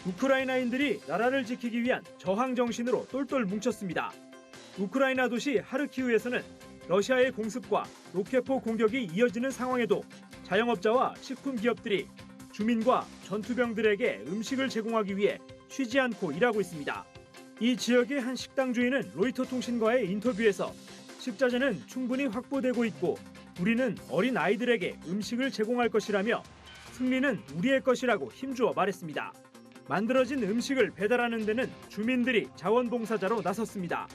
우크라이나인들이 나라를 지키기 위한 저항 정신으로 똘똘 뭉쳤습니다. 우크라이나 도시 하르키우에서는 러시아의 공습과 로켓포 공격이 이어지는 상황에도 자영업자와 식품 기업들이 주민과 전투병들에게 음식을 제공하기 위해 쉬지 않고 일하고 있습니다. 이 지역의 한 식당 주인은 로이터 통신과의 인터뷰에서 식자재는 충분히 확보되고 있고 우리는 어린 아이들에게 음식을 제공할 것이라며 승리는 우리의 것이라고 힘주어 말했습니다. 만들어진 음식을 배달하는 데는 주민들이 자원봉사자로 나섰습니다.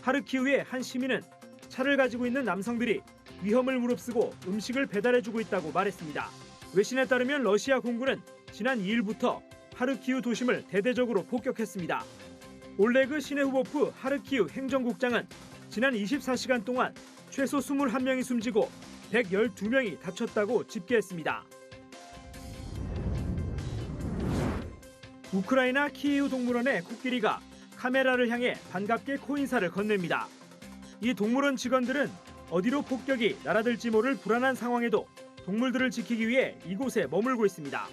하르키우의 한 시민은 차를 가지고 있는 남성들이 위험을 무릅쓰고 음식을 배달해주고 있다고 말했습니다. 외신에 따르면 러시아 공군은 지난 2일부터 하르키우 도심을 대대적으로 폭격했습니다. 올레그 시네후보프 하르키우 행정국장은 지난 24시간 동안 최소 21명이 숨지고 112명이 다쳤다고 집계했습니다. 우크라이나 키이우 동물원의 코끼리가 카메라를 향해 반갑게 코인사를 건넵니다. 이 동물원 직원들은 어디로 폭격이 날아들지 모를 불안한 상황에도 동물들을 지키기 위해 이곳에 머물고 있습니다.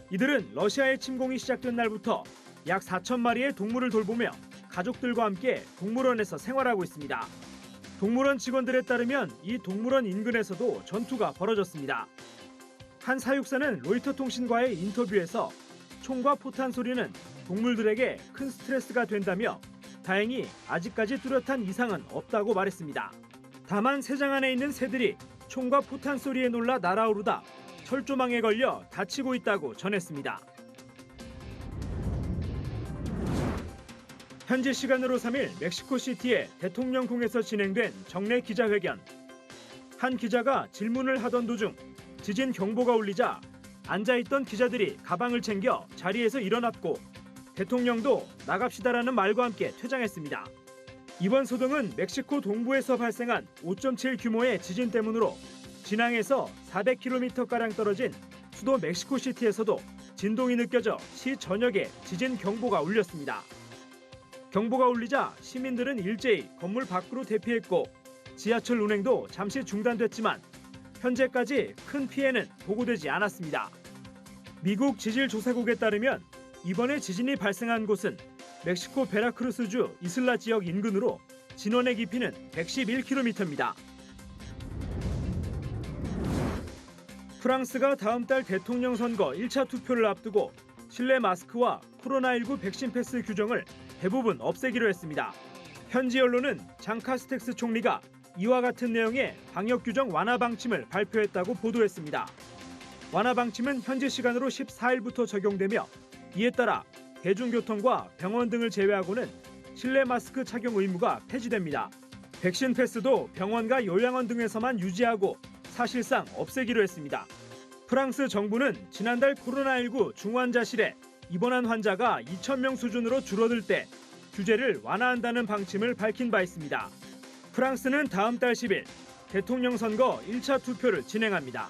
이들은 러시아의 침공이 시작된 날부터 약 4천 마리의 동물을 돌보며 가족들과 함께 동물원에서 생활하고 있습니다. 동물원 직원들에 따르면 이 동물원 인근에서도 전투가 벌어졌습니다. 한 사육사는 로이터 통신과의 인터뷰에서 총과 포탄 소리는 동물들에게 큰 스트레스가 된다며 다행히 아직까지 뚜렷한 이상은 없다고 말했습니다. 다만 새장 안에 있는 새들이 총과 포탄 소리에 놀라 날아오르다 철조망에 걸려 다치고 있다고 전했습니다. 현지 시간으로 3일 멕시코시티의 대통령궁에서 진행된 정례 기자회견. 한 기자가 질문을 하던 도중 지진 경보가 울리자 앉아있던 기자들이 가방을 챙겨 자리에서 일어났고 대통령도 나갑시다라는 말과 함께 퇴장했습니다. 이번 소동은 멕시코 동부에서 발생한 5.7 규모의 지진 때문으로 진앙에서 400km가량 떨어진 수도 멕시코시티에서도 진동이 느껴져 시 전역에 지진 경보가 울렸습니다. 경보가 울리자 시민들은 일제히 건물 밖으로 대피했고 지하철 운행도 잠시 중단됐지만 현재까지 큰 피해는 보고되지 않았습니다. 미국 지질조사국에 따르면 이번에 지진이 발생한 곳은 멕시코 베라크루스주 이슬라 지역 인근으로 진원의 깊이는 111km입니다. 프랑스가 다음 달 대통령 선거 1차 투표를 앞두고 실내 마스크와 코로나19 백신 패스 규정을 대부분 없애기로 했습니다. 현지 언론은 장 카스텍스 총리가 이와 같은 내용의 방역 규정 완화 방침을 발표했다고 보도했습니다. 완화 방침은 현지 시간으로 14일부터 적용되며 이에 따라 대중교통과 병원 등을 제외하고는 실내 마스크 착용 의무가 폐지됩니다. 백신 패스도 병원과 요양원 등에서만 유지하고 사실상 없애기로 했습니다. 프랑스 정부는 지난달 코로나19 중환자실에 입원한 환자가 2,000명 수준으로 줄어들 때 규제를 완화한다는 방침을 밝힌 바 있습니다. 프랑스는 다음 달 10일 대통령 선거 1차 투표를 진행합니다.